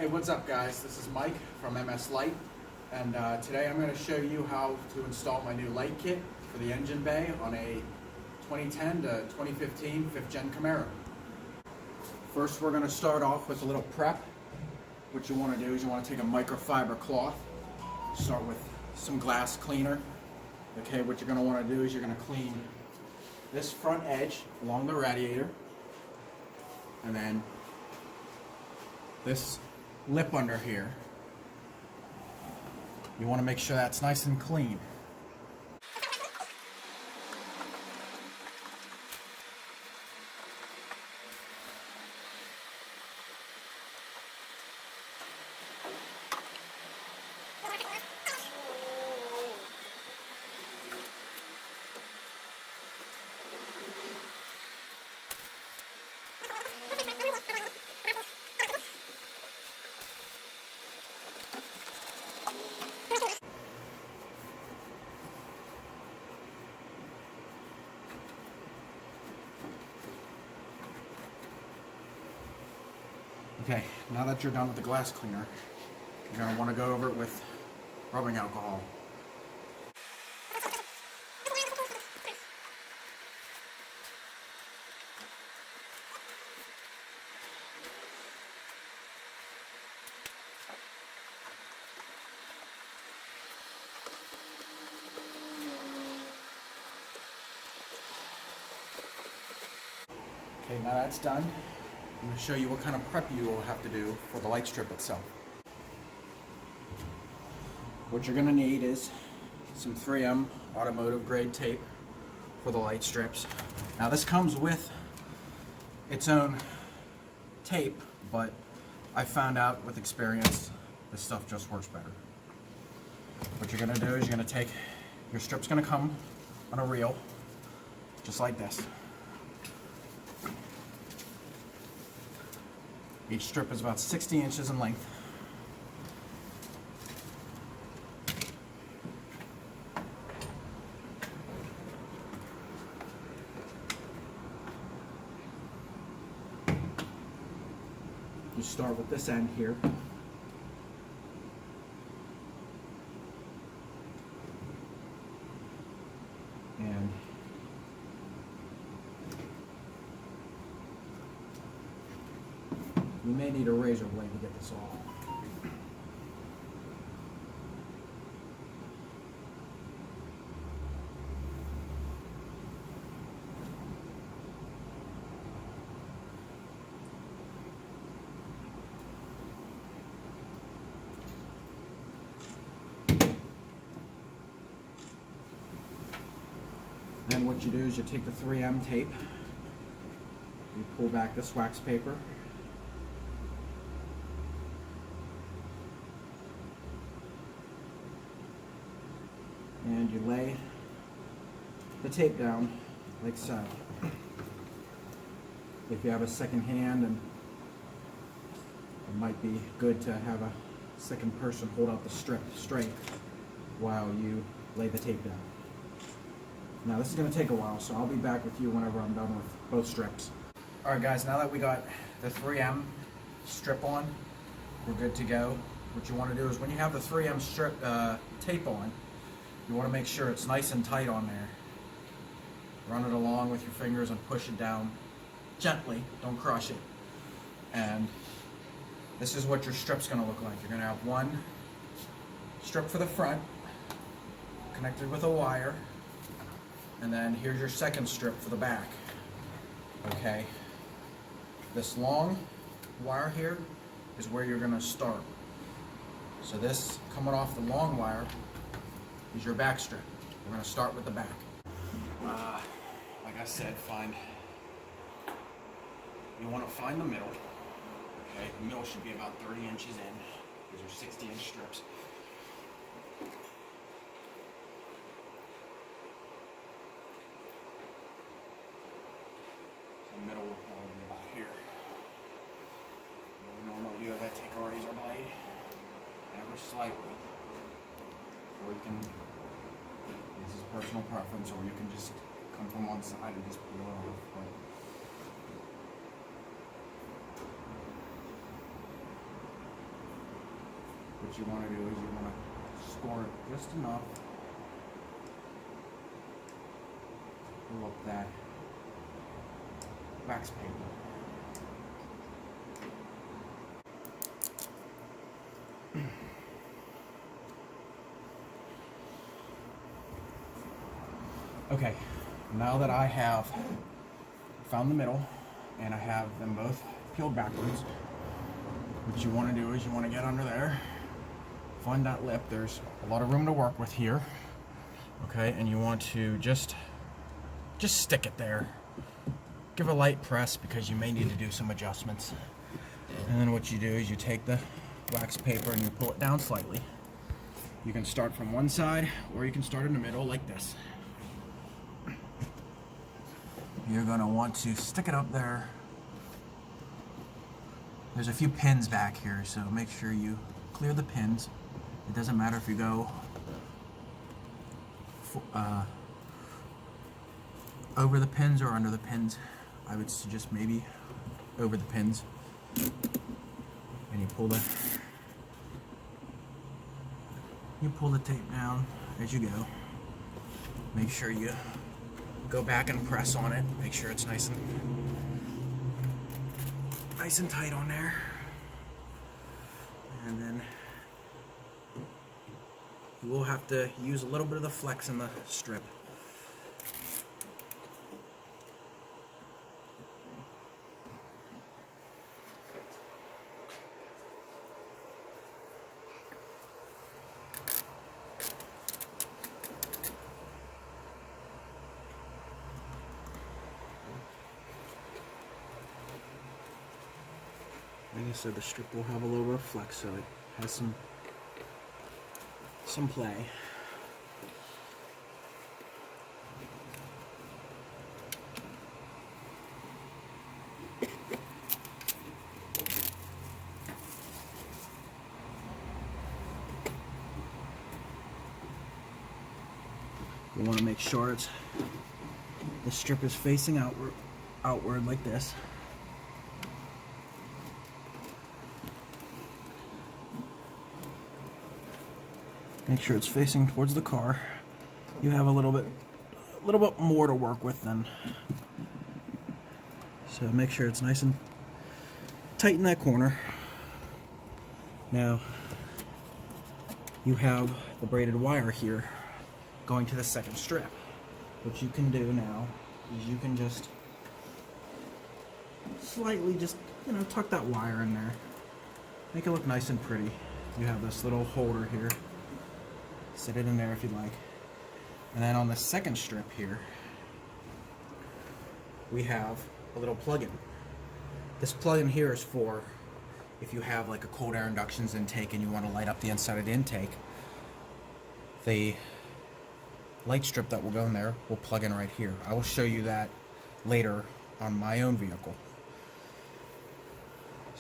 Hey, what's up guys? This is Mike from MS Light, and today I'm going to show you how to install my new light kit for the engine bay on a 2010 to 2015 5th Gen Camaro. First we're going to start off with a little prep. What you want to do is you want to take a microfiber cloth, start with some glass cleaner. Okay, what you're going to want to do is you're going to clean this front edge along the radiator, and then this lip under here. You want to make sure that's nice and clean. Okay, now that you're done with the glass cleaner, you're going to want to go over it with rubbing alcohol. Okay, now that's done, I'm going to show you what kind of prep you will have to do for the light strip itself. What you're going to need is some 3M automotive grade tape for the light strips. Now this comes with its own tape, but I found out with experience this stuff just works better. What you're going to do is you're going to take, your strip's going to come on a reel, just like this. Each strip is about 60 inches in length. You start with this end here. And you may need a razor blade to get this off. Then what you do is you take the 3M tape, you pull back this wax paper, and you lay the tape down like so. If you have a second hand, and it might be good to have a second person hold out the strip straight while you lay the tape down. Now this is going to take a while, so I'll be back with you whenever I'm done with both strips. Alright guys, now that we got the 3M strip on, we're good to go. What you want to do is when you have the 3M strip tape on, you want to make sure it's nice and tight on there. Run it along with your fingers and push it down gently, don't crush it. And this is what your strip's going to look like. You're going to have one strip for the front, connected with a wire, and then here's your second strip for the back. Okay, this long wire here is where you're going to start. So this coming off the long wire is your back strip. We're going to start with the back. Like I said, you want to find the middle. Okay, the middle should be about 30 inches in. These are 60-inch strips. The middle will probably be about here. What we normally do is I take a razor blade, ever slightly, or you can, this is personal preference, or you can just come from one side and just peel it off. But what you want to do is you want to score it just enough. Pull up that wax paper. Okay, now that I have found the middle and I have them both peeled backwards, what you want to do is you want to get under there, find that lip. There's a lot of room to work with here. Okay, and you want to just stick it there. Give a light press because you may need to do some adjustments. And then what you do is you take the wax paper and you pull it down slightly. You can start from one side or you can start in the middle like this. You're going to want to stick it up there. There's a few pins back here, so make sure you clear the pins. It doesn't matter if you go over the pins or under the pins. I would suggest maybe over the pins. And you pull the tape down as you go. Make sure you go back and press on it. Make sure it's nice and tight on there. And then you will have to use a little bit of the flex in the strip. Like I said, the strip will have a little bit of flex, so it has some play. You want to make sure the strip is facing outward like this. Make sure it's facing towards the car. You have a little bit more to work with then. So make sure it's nice and tight in that corner. Now, you have the braided wire here going to the second strip. What you can do now is you can just slightly tuck that wire in there. Make it look nice and pretty. You have this little holder here. Sit it in there if you like. And then on the second strip here, we have a little plug-in. This plug-in here is for if you have like a cold air inductions intake and you want to light up the inside of the intake. The light strip that will go in there will plug in right here. I will show you that later on my own vehicle.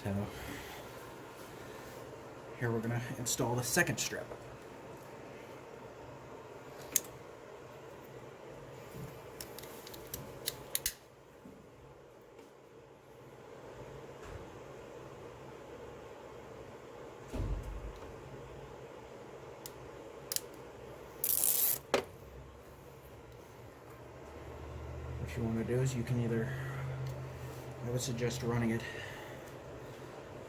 So here we're going to install the second strip. What you want to do is you can either, I would suggest running it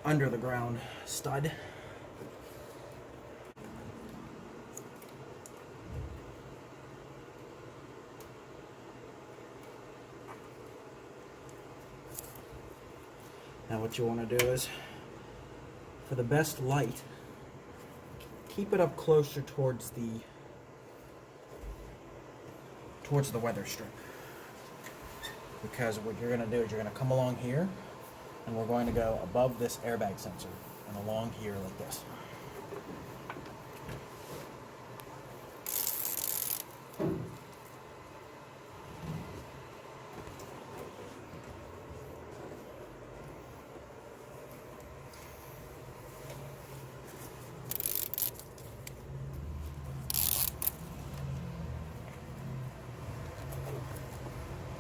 under the ground stud. Now what you want to do is, for the best light, keep it up closer towards the weather strip. Because what you're going to do is you're going to come along here, and we're going to go above this airbag sensor and along here like this.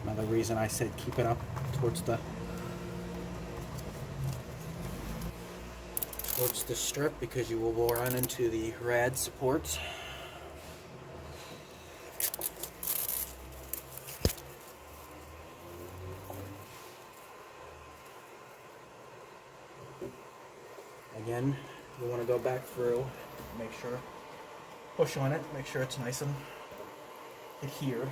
Another reason I said keep it up towards towards the strip because you will run into the rad supports. Again, you want to go back through, make sure, push on it, make sure it's nice and adhered.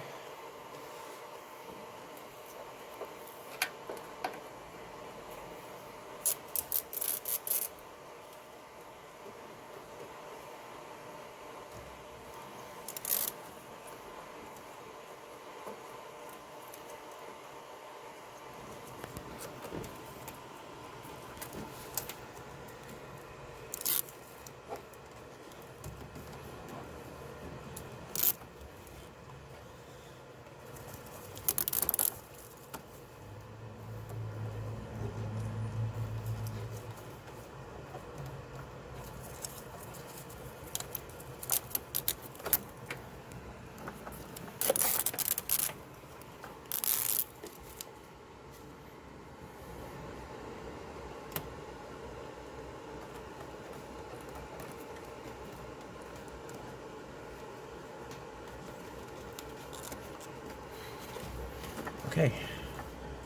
Okay,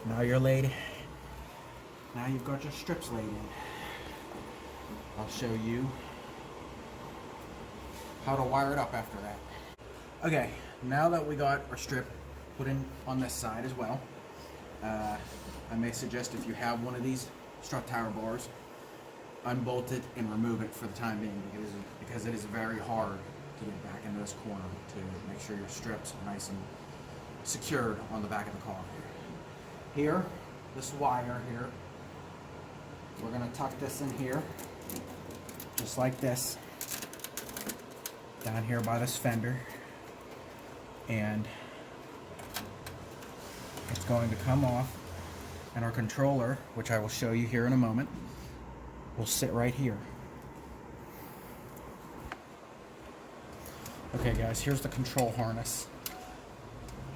now you're laid. Now you've got your strips laid in. I'll show you how to wire it up after that. Okay, now that we got our strip put in on this side as well, I may suggest if you have one of these strut tower bars, unbolt it and remove it for the time being because it is very hard to get back into this corner to make sure your strips are nice and secured on the back of the car. Here, this wire here, we're going to tuck this in here, just like this, down here by this fender, and it's going to come off, and our controller, which I will show you here in a moment, will sit right here. Okay guys, here's the control harness.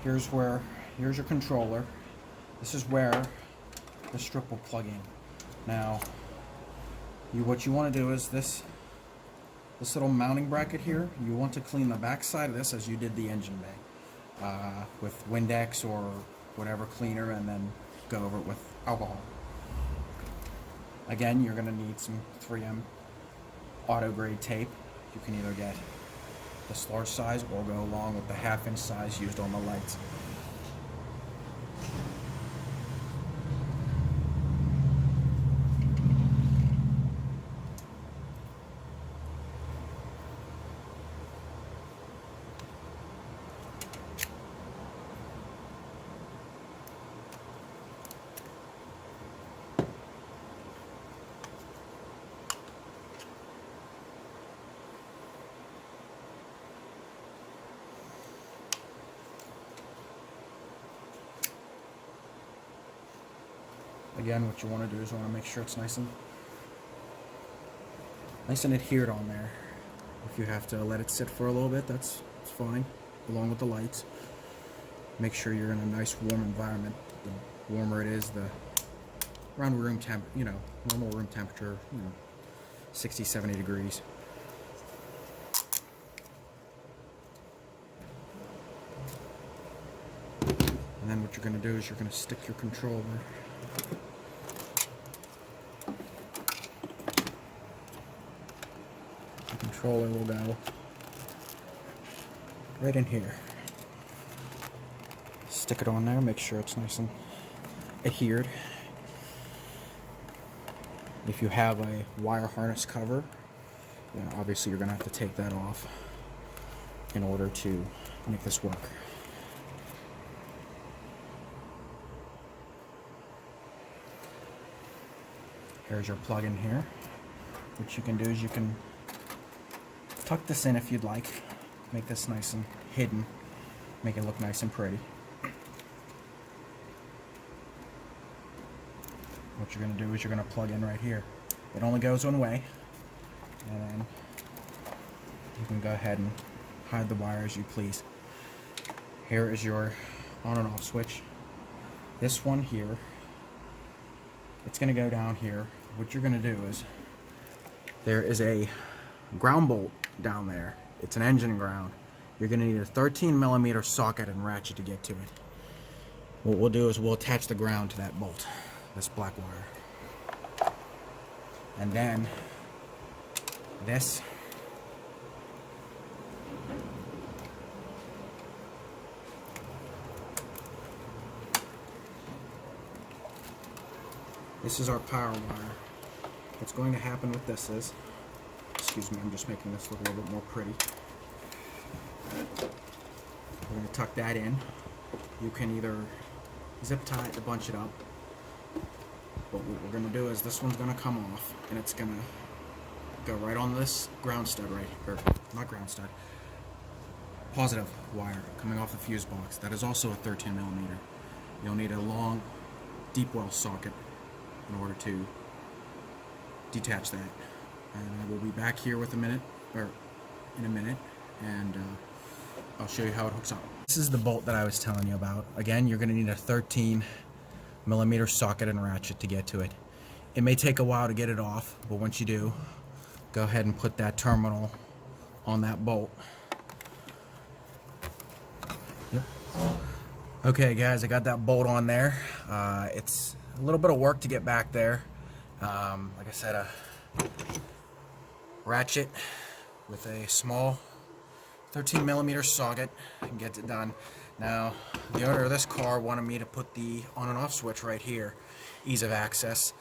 Here's your controller. This is where the strip will plug in. Now, what you want to do is this little mounting bracket here, you want to clean the back side of this as you did the engine bay with Windex or whatever cleaner, and then go over it with alcohol. Again, you're going to need some 3M auto grade tape. You can either get this large size or go along with the 1/2 inch size used on the lights. Again, what you want to do is you want to make sure it's nice and adhered on there. If you have to let it sit for a little bit, that's fine, along with the lights. Make sure you're in a nice warm environment. The warmer it is, the around room temp, normal room temperature, 60, 70 degrees. And then what you're going to do is you're going to stick your controller will go right in here. Stick it on there, make sure it's nice and adhered. If you have a wire harness cover, obviously you're going to have to take that off in order to make this work. Here's your plug-in here. What you can do is you can tuck this in if you'd like. Make this nice and hidden. Make it look nice and pretty. What you're going to do is you're going to plug in right here. It only goes one way. And then you can go ahead and hide the wire as you please. Here is your on and off switch. This one here, it's going to go down here. What you're going to do is there is a ground bolt down there. It's an engine ground. You're going to need a 13mm socket and ratchet to get to it. What we'll do is we'll attach the ground to that bolt, this black wire. And then this is our power wire. What's going to happen with this is, excuse me, I'm just making this look a little bit more pretty. We're going to tuck that in. You can either zip tie it to bunch it up, but what we're going to do is this one's going to come off and it's going to go right on this ground stud right here, or not ground stud, positive wire coming off the fuse box. That is also a 13mm. You'll need a long deep well socket in order to detach that. And I will be back here with in a minute, and I'll show you how it hooks up. This is the bolt that I was telling you about. Again, you're going to need a 13mm socket and ratchet to get to it. It may take a while to get it off, but once you do, go ahead and put that terminal on that bolt. Yep. Okay guys, I got that bolt on there. It's a little bit of work to get back there. Like I said, a ratchet with a small 13mm socket and gets it done. Now, the owner of this car wanted me to put the on and off switch right here. Ease of access.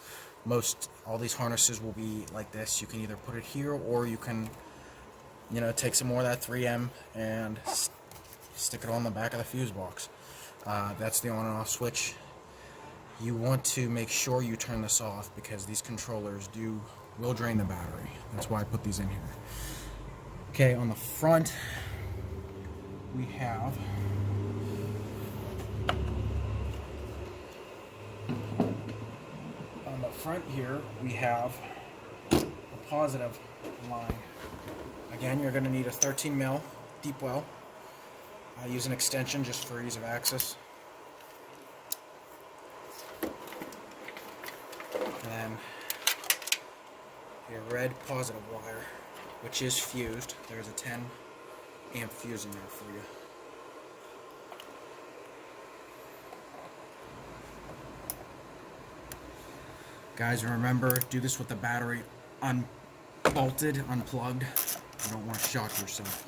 All these harnesses will be like this. You can either put it here, or you can, take some more of that 3M and stick it on the back of the fuse box. That's the on and off switch. You want to make sure you turn this off because these controllers will drain the battery. That's why I put these in here. Okay, on the front we have a positive line. Again, you're going to need a 13mm deep well. I use an extension just for ease of access. And then your red positive wire, which is fused. There's a 10 amp fuse in there for you. Guys, remember, do this with the battery unbolted, unplugged. You don't want to shock yourself.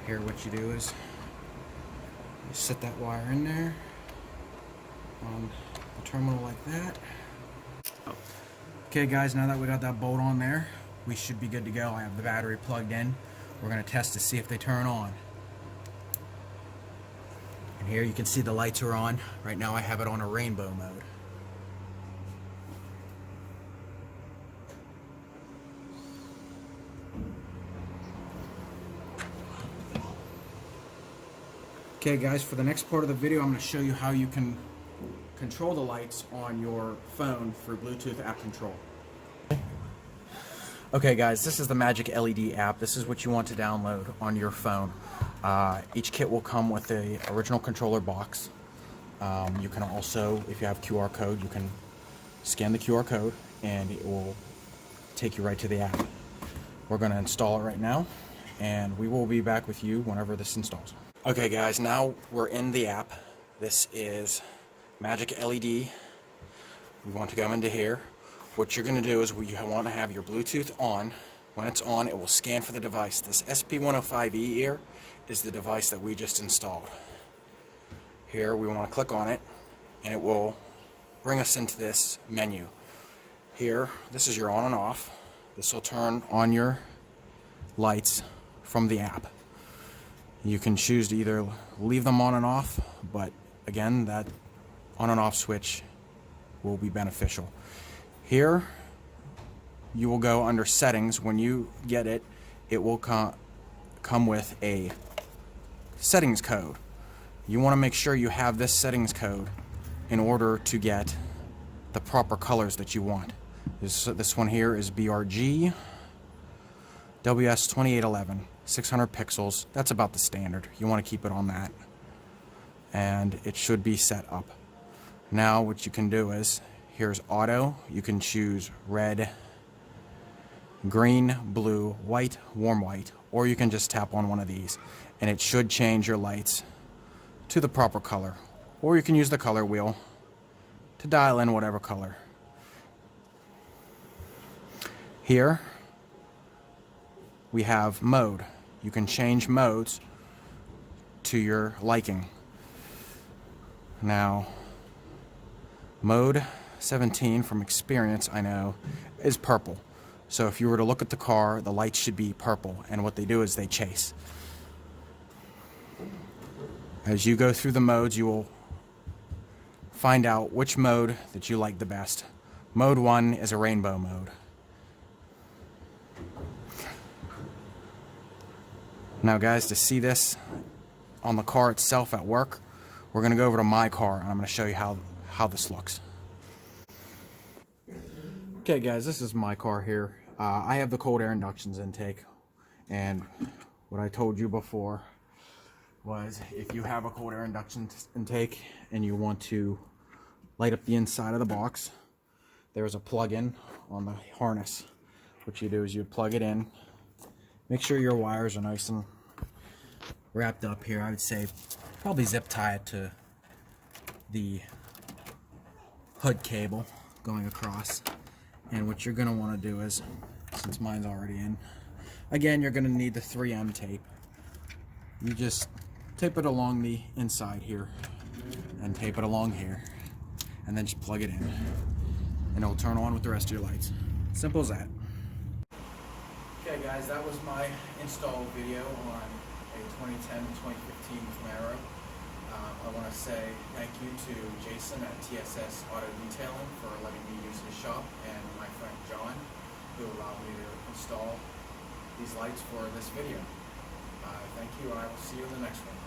Here, what you do is you set that wire in there on the terminal like that. Okay guys, now that we got that bolt on there, we should be good to go. I have the battery plugged in. We're going to test to see if they turn on. And here you can see the lights are on. Right now I have it on a rainbow mode. Okay guys, for the next part of the video I'm going to show you how you can control the lights on your phone for Bluetooth app control. Okay guys, this is the Magic LED app. This is what you want to download on your phone. Each kit will come with the original controller box. You can also, if you have QR code, you can scan the QR code and it will take you right to the app. We're going to install it right now and we will be back with you whenever this installs. Okay guys, now we're in the app. This is Magic LED. We want to go into here. What you're going to do is you want to have your Bluetooth on. When it's on, it will scan for the device. This SP105E here is the device that we just installed. Here we want to click on it and it will bring us into this menu. Here, this is your on and off. This will turn on your lights from the app. You can choose to either leave them on and off, but again, that on and off switch will be beneficial. Here, you will go under settings. When you get it, it will come with a settings code. You want to make sure you have this settings code in order to get the proper colors that you want. This one here is BRG. WS2811, 600 pixels. That's about the standard. You want to keep it on that. And it should be set up. Now what you can do is, here's auto. You can choose red, green, blue, white, warm white, or you can just tap on one of these and it should change your lights to the proper color. Or you can use the color wheel to dial in whatever color. Here we have mode. You can change modes to your liking. Now, mode 17 from experience, I know, is purple. So if you were to look at the car, the lights should be purple, and what they do is they chase. As you go through the modes, you will find out which mode that you like the best. Mode 1 is a rainbow mode. Now guys, to see this on the car itself at work, we're going to go over to my car and I'm going to show you how this looks. Okay guys, this is my car here. I have the cold air inductions intake, and what I told you before was if you have a cold air induction intake and you want to light up the inside of the box, there's a plug-in on the harness. What you do is you plug it in. Make sure your wires are nice and wrapped up here. I would say probably zip tie it to the hood cable going across. And what you're going to want to do is, since mine's already in, again, you're going to need the 3M tape. You just tape it along the inside here and tape it along here, and then just plug it in and it'll turn on with the rest of your lights. Simple as that. Okay guys, that was my install video on a 2010-2015 Camaro. I want to say thank you to Jason at TSS Auto Detailing for letting me use his shop, and my friend John, who allowed me to install these lights for this video. Thank you, and I will see you in the next one.